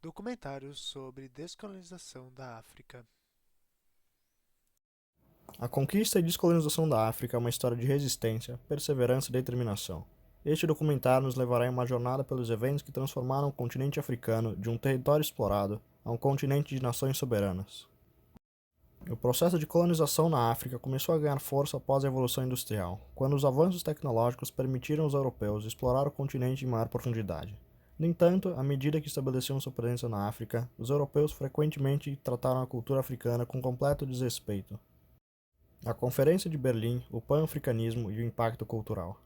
Documentários sobre descolonização da África. A conquista e descolonização da África é uma história de resistência, perseverança e determinação. Este documentário nos levará em uma jornada pelos eventos que transformaram o continente africano de um território explorado a um continente de nações soberanas. O processo de colonização na África começou a ganhar força após a Evolução Industrial, quando os avanços tecnológicos permitiram aos europeus explorar o continente em maior profundidade. No entanto, à medida que estabeleciam sua presença na África, os europeus frequentemente trataram a cultura africana com completo desrespeito. A Conferência de Berlim, o Pan-Africanismo e o Impacto Cultural.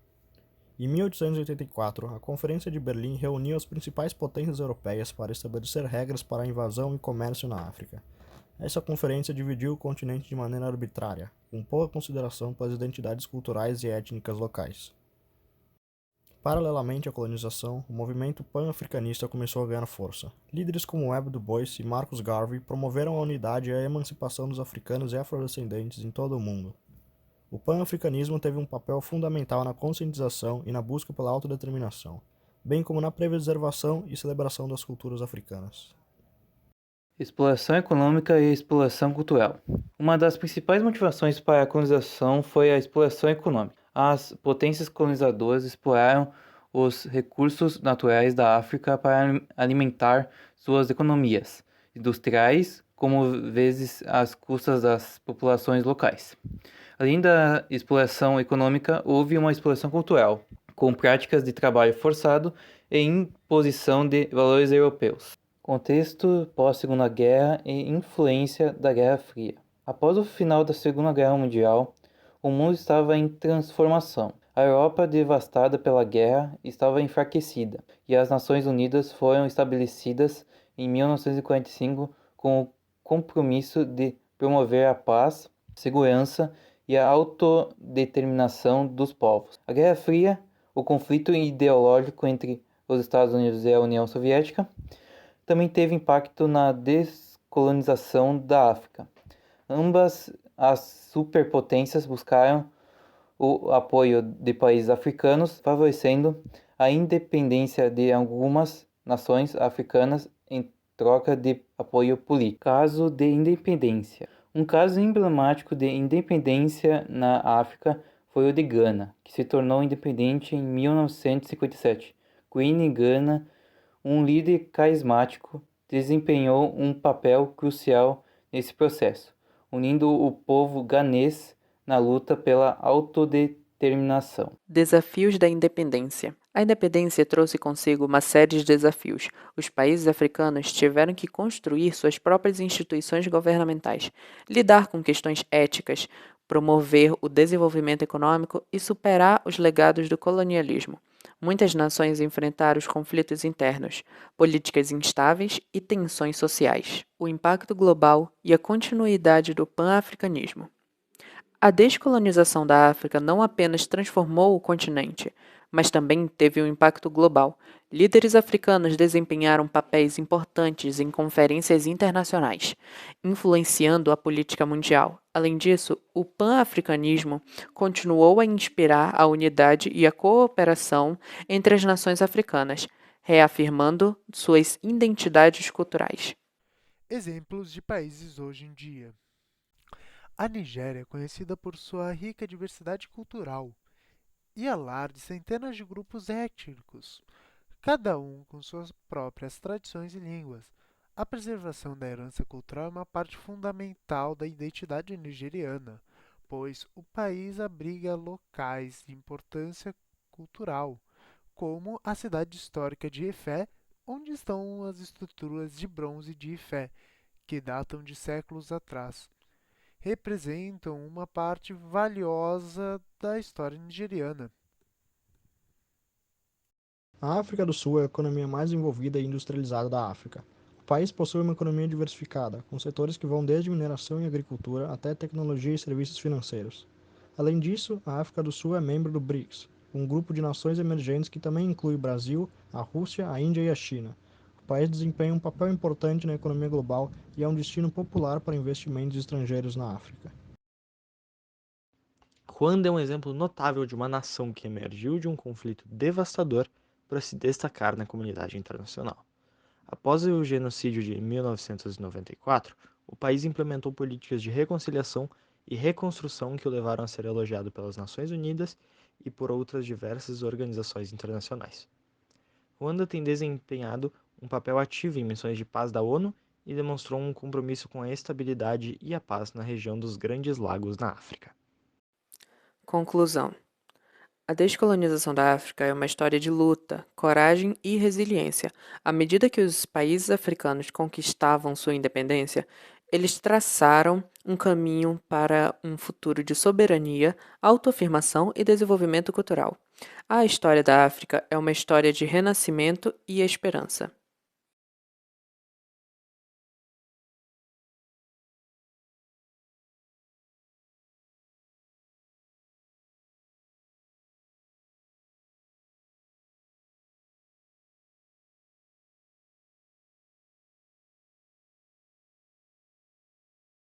Em 1884, a Conferência de Berlim reuniu as principais potências europeias para estabelecer regras para a invasão e comércio na África. Essa conferência dividiu o continente de maneira arbitrária, com pouca consideração pelas identidades culturais e étnicas locais. Paralelamente à colonização, o movimento pan-africanista começou a ganhar força. Líderes como Webb Du Bois e Marcus Garvey promoveram a unidade e a emancipação dos africanos e afrodescendentes em todo o mundo. O pan-africanismo teve um papel fundamental na conscientização e na busca pela autodeterminação, bem como na preservação e celebração das culturas africanas. Exploração econômica e exploração cultural. Uma das principais motivações para a colonização foi a exploração econômica. As potências colonizadoras exploraram os recursos naturais da África para alimentar suas economias industriais, como vezes às custas das populações locais. Além da exploração econômica, houve uma exploração cultural, com práticas de trabalho forçado e imposição de valores europeus. Contexto pós-Segunda Guerra e influência da Guerra Fria. Após o final da Segunda Guerra Mundial, o mundo estava em transformação. A Europa, devastada pela guerra, estava enfraquecida, e as Nações Unidas foram estabelecidas em 1945 com o compromisso de promover a paz, segurança e a autodeterminação dos povos. A Guerra Fria, o conflito ideológico entre os Estados Unidos e a União Soviética, também teve impacto na descolonização da África. Ambas as superpotências buscaram o apoio de países africanos, favorecendo a independência de algumas nações africanas em troca de apoio político. Caso de independência. Um caso emblemático de independência na África foi o de Gana, que se tornou independente em 1957. Queen Gana, um líder carismático, desempenhou um papel crucial nesse processo, unindo o povo ganês na luta pela autodeterminação. Desafios da independência. A independência trouxe consigo uma série de desafios. Os países africanos tiveram que construir suas próprias instituições governamentais, lidar com questões éticas, promover o desenvolvimento econômico e superar os legados do colonialismo. Muitas nações enfrentaram os conflitos internos, políticas instáveis e tensões sociais. O impacto global e a continuidade do pan-africanismo. A descolonização da África não apenas transformou o continente, mas também teve um impacto global. Líderes africanos desempenharam papéis importantes em conferências internacionais, influenciando a política mundial. Além disso, o pan-africanismo continuou a inspirar a unidade e a cooperação entre as nações africanas, reafirmando suas identidades culturais. Exemplos de países hoje em dia. A Nigéria é conhecida por sua rica diversidade cultural e é lar de centenas de grupos étnicos, cada um com suas próprias tradições e línguas. A preservação da herança cultural é uma parte fundamental da identidade nigeriana, pois o país abriga locais de importância cultural, como a cidade histórica de Ifé, onde estão as estruturas de bronze de Ifé, que datam de séculos atrás. Representam uma parte valiosa da história nigeriana. A África do Sul é a economia mais envolvida e industrializada da África. O país possui uma economia diversificada, com setores que vão desde mineração e agricultura até tecnologia e serviços financeiros. Além disso, a África do Sul é membro do BRICS, um grupo de nações emergentes que também inclui o Brasil, a Rússia, a Índia e a China. O país desempenha um papel importante na economia global e é um destino popular para investimentos estrangeiros na África. Ruanda é um exemplo notável de uma nação que emergiu de um conflito devastador para se destacar na comunidade internacional. Após o genocídio de 1994, o país implementou políticas de reconciliação e reconstrução que o levaram a ser elogiado pelas Nações Unidas e por outras diversas organizações internacionais. Ruanda tem desempenhado um papel ativo em missões de paz da ONU e demonstrou um compromisso com a estabilidade e a paz na região dos Grandes Lagos na África. Conclusão. A descolonização da África é uma história de luta, coragem e resiliência. À medida que os países africanos conquistavam sua independência, eles traçaram um caminho para um futuro de soberania, autoafirmação e desenvolvimento cultural. A história da África é uma história de renascimento e esperança.